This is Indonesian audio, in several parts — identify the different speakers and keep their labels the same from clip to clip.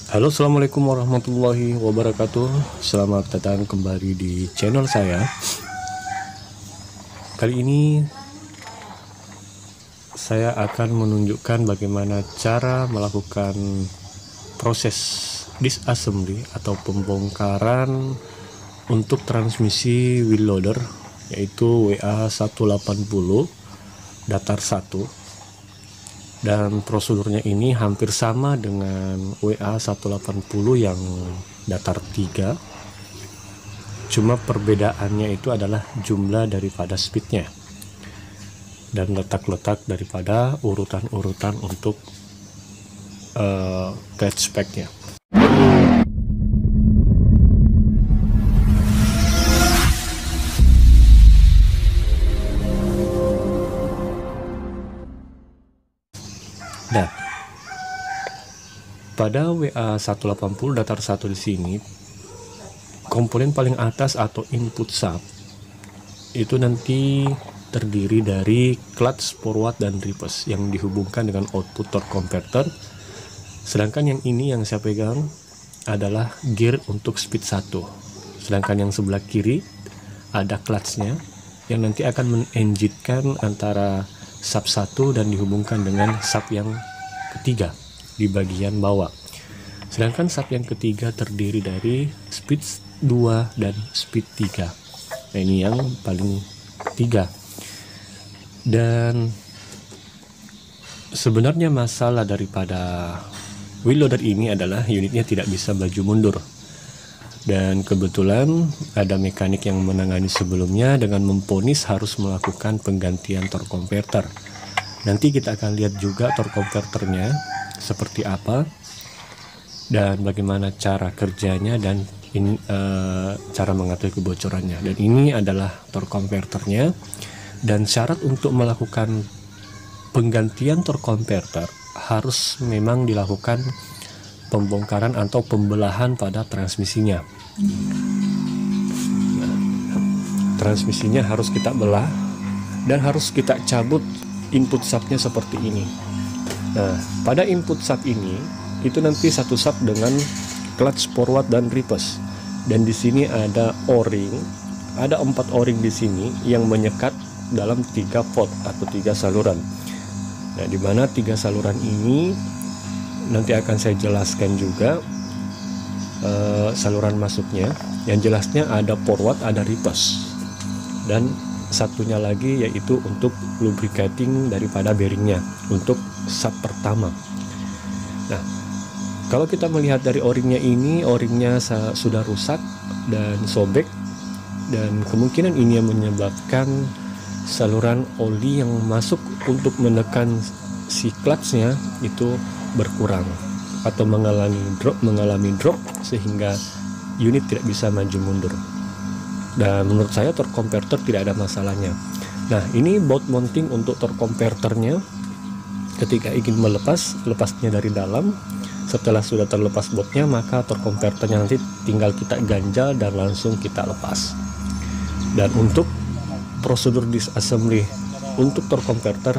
Speaker 1: Halo, assalamualaikum warahmatullahi wabarakatuh. Selamat datang kembali di channel saya. Kali ini saya akan menunjukkan bagaimana cara melakukan proses disassembly atau pembongkaran untuk transmisi wheel loader, yaitu WA180 datar 1. Dan prosedurnya ini hampir sama dengan WA180 yang datar 3, cuma perbedaannya itu adalah jumlah daripada speednya dan letak-letak daripada urutan-urutan untuk catch spec-nya. Nah, pada WA180 datar 1 di sini, komponen paling atas atau input sub itu nanti terdiri dari clutch, forward, dan reverse yang dihubungkan dengan output torque converter. Sedangkan yang ini yang saya pegang adalah gear untuk speed 1. Sedangkan yang sebelah kiri ada clutchnya yang nanti akan menenjitkan antara sub 1 dan dihubungkan dengan sub yang ketiga di bagian bawah. Sedangkan sub yang ketiga terdiri dari speed 2 dan speed 3. Nah, ini yang paling ketiga. Dan sebenarnya masalah daripada wheel loader ini adalah unitnya tidak bisa maju mundur. Dan kebetulan ada mekanik yang menangani sebelumnya dengan memponis harus melakukan penggantian torque converter. Nanti kita akan lihat juga torque converternya seperti apa dan bagaimana cara kerjanya dan cara mengatur kebocorannya. Dan ini adalah torque converternya, dan syarat untuk melakukan penggantian torque converter harus memang dilakukan pembongkaran atau pembelahan pada transmisinya. Nah, transmisinya harus kita belah dan harus kita cabut input subnya seperti ini. Nah, pada input sub ini itu nanti satu sub dengan clutch, forward, dan reverse. Dan di sini ada o-ring, ada 4 o-ring di sini yang menyekat dalam 3 port atau 3 saluran. Nah, di mana 3 saluran ini nanti akan saya jelaskan juga saluran masuknya. Yang jelasnya ada forward, ada reverse, dan satunya lagi yaitu untuk lubricating daripada bearingnya untuk sub pertama. Nah, kalau kita melihat dari o-ringnya ini, o-ringnya sudah rusak dan sobek, dan kemungkinan ini yang menyebabkan saluran oli yang masuk untuk menekan si clutchnya itu berkurang atau mengalami drop sehingga unit tidak bisa maju mundur. Dan menurut saya torque converter tidak ada masalahnya. Nah, ini bolt mounting untuk torque converternya. Ketika ingin lepasnya dari dalam. Setelah sudah terlepas boltnya, maka torque converternya nanti tinggal kita ganjal dan langsung kita lepas. Dan untuk prosedur disassembly untuk torque converter,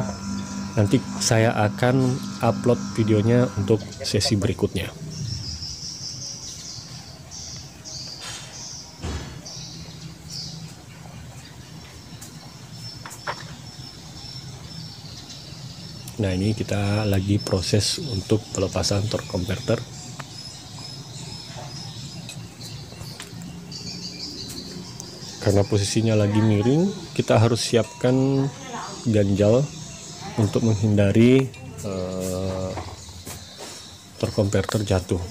Speaker 1: nanti saya akan upload videonya untuk sesi berikutnya. Nah, ini kita lagi proses untuk pelepasan torque converter. Karena posisinya lagi miring, kita harus siapkan ganjal untuk menghindari torque converter jatuh.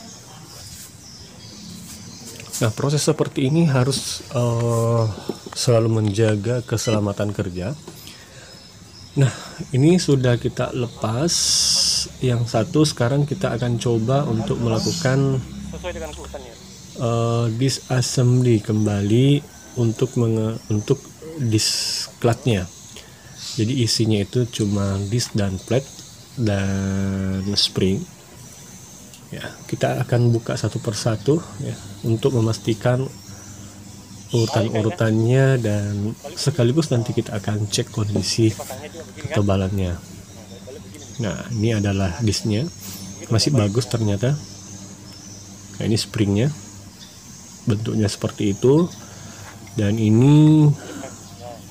Speaker 1: Nah, proses seperti ini harus selalu menjaga keselamatan kerja. Nah, ini sudah kita lepas yang satu. Sekarang kita akan coba untuk melakukan disassembly kembali untuk disk clutchnya. Jadi isinya itu cuma disk dan plate dan spring. Ya, kita akan buka satu persatu ya untuk memastikan urutan-urutannya, dan sekaligus nanti kita akan cek kondisi ketebalannya. Nah, ini adalah disknya, masih bagus ternyata. Nah, ini springnya, bentuknya seperti itu. Dan ini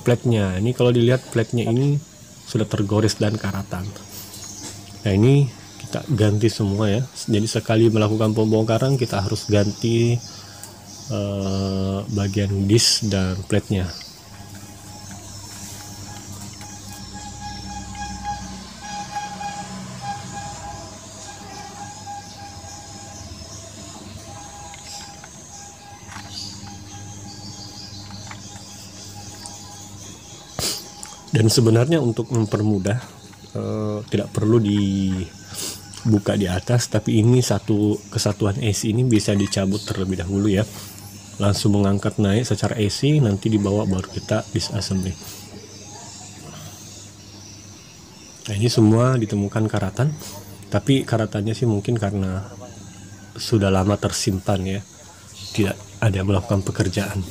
Speaker 1: platnya. Ini kalau dilihat platnya ini sudah tergores dan karatan. Nah, ini kita ganti semua ya. Jadi sekali melakukan pembongkaran kita harus ganti bagian disk dan platnya. Dan sebenarnya untuk mempermudah tidak perlu dibuka di atas, tapi ini satu kesatuan AC ini bisa dicabut terlebih dahulu ya, langsung mengangkat naik secara AC, nanti dibawa baru kita disassembly. Nah, ini semua ditemukan karatan, tapi karatannya sih mungkin karena sudah lama tersimpan ya, tidak ada yang melakukan pekerjaan.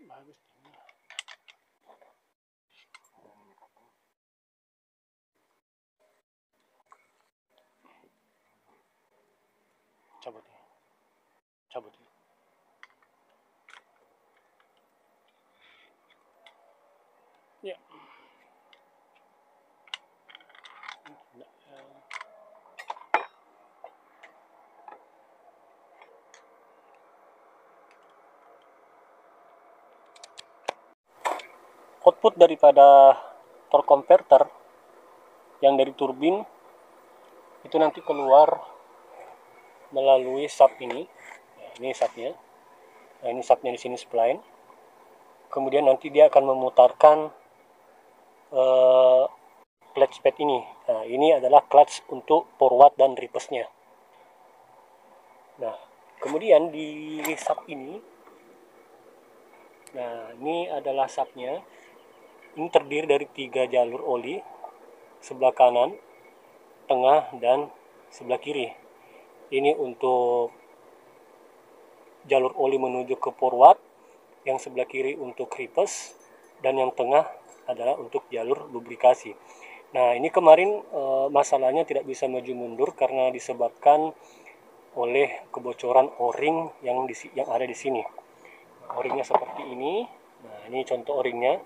Speaker 1: Bagus. Cabut ya. Cabut ya. Ya. Output daripada torque converter yang dari turbin itu nanti keluar melalui sub ini. Nah, ini subnya. Nah, ini subnya di sini spline. Kemudian nanti dia akan memutarkan clutch pad ini. Nah, ini adalah clutch untuk forward dan reverse-nya. Nah, kemudian di sub ini, nah ini adalah subnya. Ini terdiri dari 3 jalur oli, sebelah kanan, tengah, dan sebelah kiri. Ini untuk jalur oli menuju ke forward, yang sebelah kiri untuk reverse, dan yang tengah adalah untuk jalur lubrikasi. Nah, ini kemarin masalahnya tidak bisa maju mundur karena disebabkan oleh kebocoran o-ring yang ada di sini. O-ringnya seperti ini. Nah, ini contoh o-ringnya.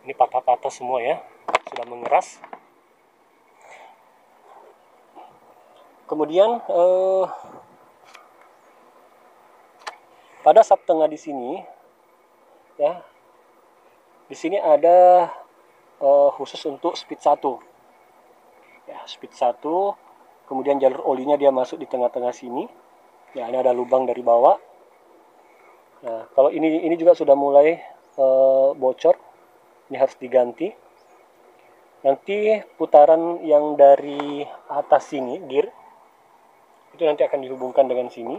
Speaker 1: Ini patah-patah semua ya, sudah mengeras. Kemudian pada sub tengah di sini, ya, di sini ada khusus untuk speed 1. Ya, speed 1. Kemudian jalur olinya dia masuk di tengah-tengah sini. Ya, ini ada lubang dari bawah. Nah, kalau ini juga sudah mulai bocor. Ini harus diganti. Nanti putaran yang dari atas sini, gear, itu nanti akan dihubungkan dengan sini.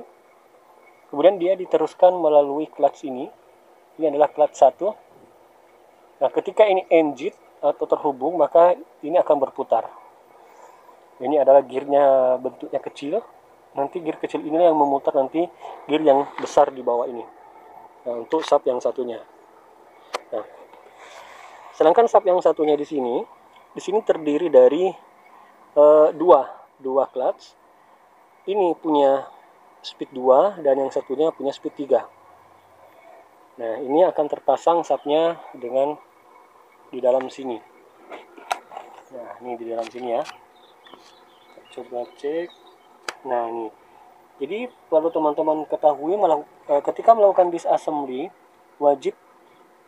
Speaker 1: Kemudian dia diteruskan melalui clutch ini. Ini adalah clutch 1. Nah, ketika ini engine atau terhubung, maka ini akan berputar. Ini adalah gearnya, bentuknya kecil. Nanti gear kecil ini yang memutar nanti gear yang besar di bawah ini. Nah, untuk sub yang satunya. Nah, sedangkan sub yang satunya di sini terdiri dari dua clutch. Ini punya speed 2 dan yang satunya punya speed 3. Nah, ini akan terpasang subnya dengan di dalam sini. Nah, ini di dalam sini ya. Coba cek. Nah, ini. Jadi perlu teman-teman ketahui ketika melakukan disassembly wajib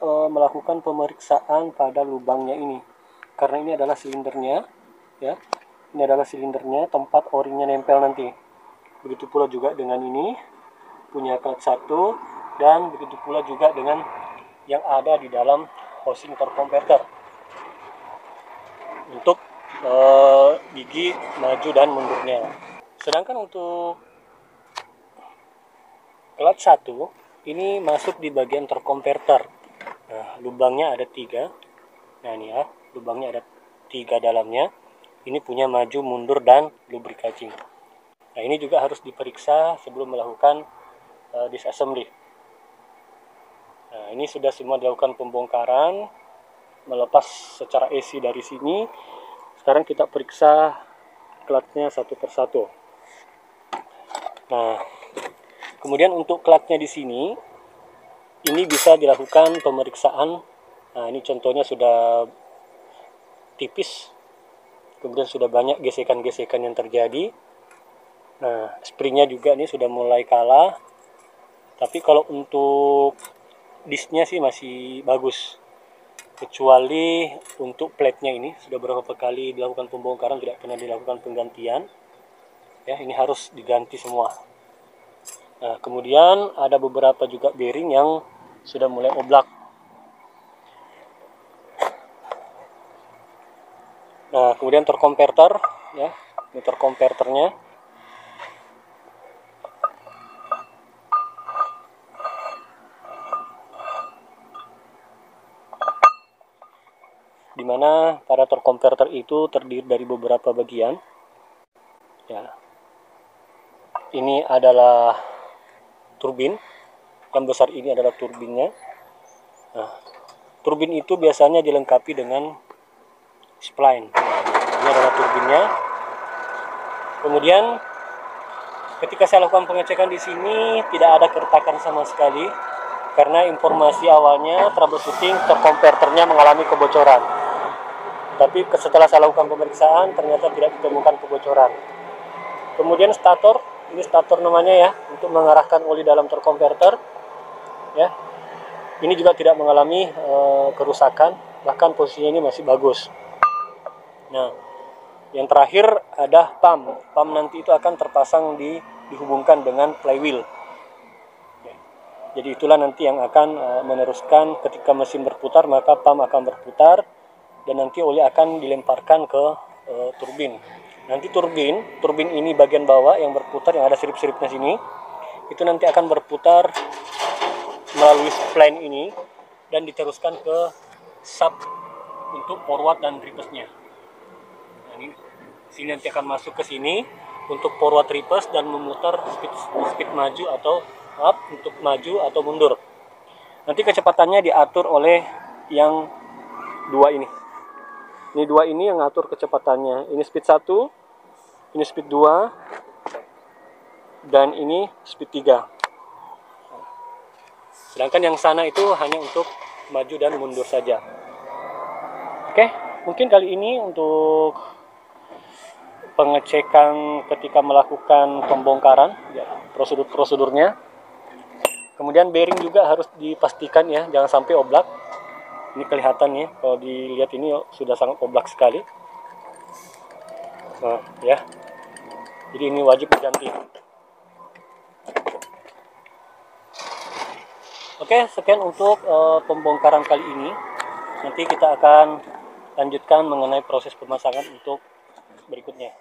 Speaker 1: melakukan pemeriksaan pada lubangnya ini. karena ini adalah silindernya, ya. Ini adalah silindernya, tempat o-ringnya nempel nanti. Begitu pula juga dengan ini, punya clutch 1, dan begitu pula juga dengan yang ada di dalam housing torque converter untuk gigi maju dan mundurnya. Sedangkan untuk clutch 1 ini masuk di bagian torque converter. Nah, lubangnya ada 3. Nah, ini ya, lubangnya ada 3 dalamnya. Ini punya maju, mundur, dan lubricating. Nah, ini juga harus diperiksa sebelum melakukan disassembly. Nah, ini sudah semua dilakukan pembongkaran, melepas secara AC dari sini. Sekarang kita periksa clutch-nya satu persatu. Nah, kemudian untuk clutch-nya di sini, ini bisa dilakukan pemeriksaan. Nah, ini contohnya sudah tipis, kemudian sudah banyak gesekan-gesekan yang terjadi. Nah, springnya juga ini sudah mulai kalah. Tapi kalau untuk disknya sih masih bagus. Kecuali untuk plate-nya ini sudah beberapa kali dilakukan pembongkaran, tidak pernah dilakukan penggantian. Ya, ini harus diganti semua. Nah, kemudian ada beberapa juga bearing yang sudah mulai oblak. Nah, kemudian torque converter, ya, ini torque converternya. Di mana pada torque converter itu terdiri dari beberapa bagian. Ya. Ini adalah turbin. Yang besar ini adalah turbinnya. Nah, turbin itu biasanya dilengkapi dengan spline. Ini adalah turbinnya. Kemudian ketika saya lakukan pengecekan di sini tidak ada keretakan sama sekali karena informasi awalnya troubleshooting torque converternya mengalami kebocoran. Tapi setelah saya lakukan pemeriksaan ternyata tidak ditemukan kebocoran. Kemudian stator, ini stator namanya ya, untuk mengarahkan oli dalam torque converter. Ya, ini juga tidak mengalami kerusakan, bahkan posisinya ini masih bagus. Nah, yang terakhir ada pump. Pump nanti itu akan terpasang dihubungkan dengan flywheel. Jadi itulah nanti yang akan meneruskan ketika mesin berputar, maka pump akan berputar dan nanti oli akan dilemparkan ke turbin. Nanti turbin ini bagian bawah yang berputar, yang ada sirip-siripnya sini, itu nanti akan berputar melalui spline ini dan diteruskan ke sub untuk forward dan reverse-nya. Nah, ini sini nanti akan masuk ke sini untuk forward reverse dan memutar speed maju atau up untuk maju atau mundur. Nanti kecepatannya diatur oleh yang dua ini. Ini dua ini yang ngatur kecepatannya. Ini speed 1, ini speed 2, dan ini speed 3. Sedangkan yang sana itu hanya untuk maju dan mundur saja. Oke, mungkin kali ini untuk pengecekan ketika melakukan pembongkaran, ya, prosedurnya. Kemudian bearing juga harus dipastikan ya, jangan sampai oblak. Ini kelihatan ya, kalau dilihat ini sudah sangat oblak sekali. Nah, ya. Jadi ini wajib diganti. Oke, sekian untuk pembongkaran kali ini. Nanti kita akan lanjutkan mengenai proses pemasangan untuk berikutnya.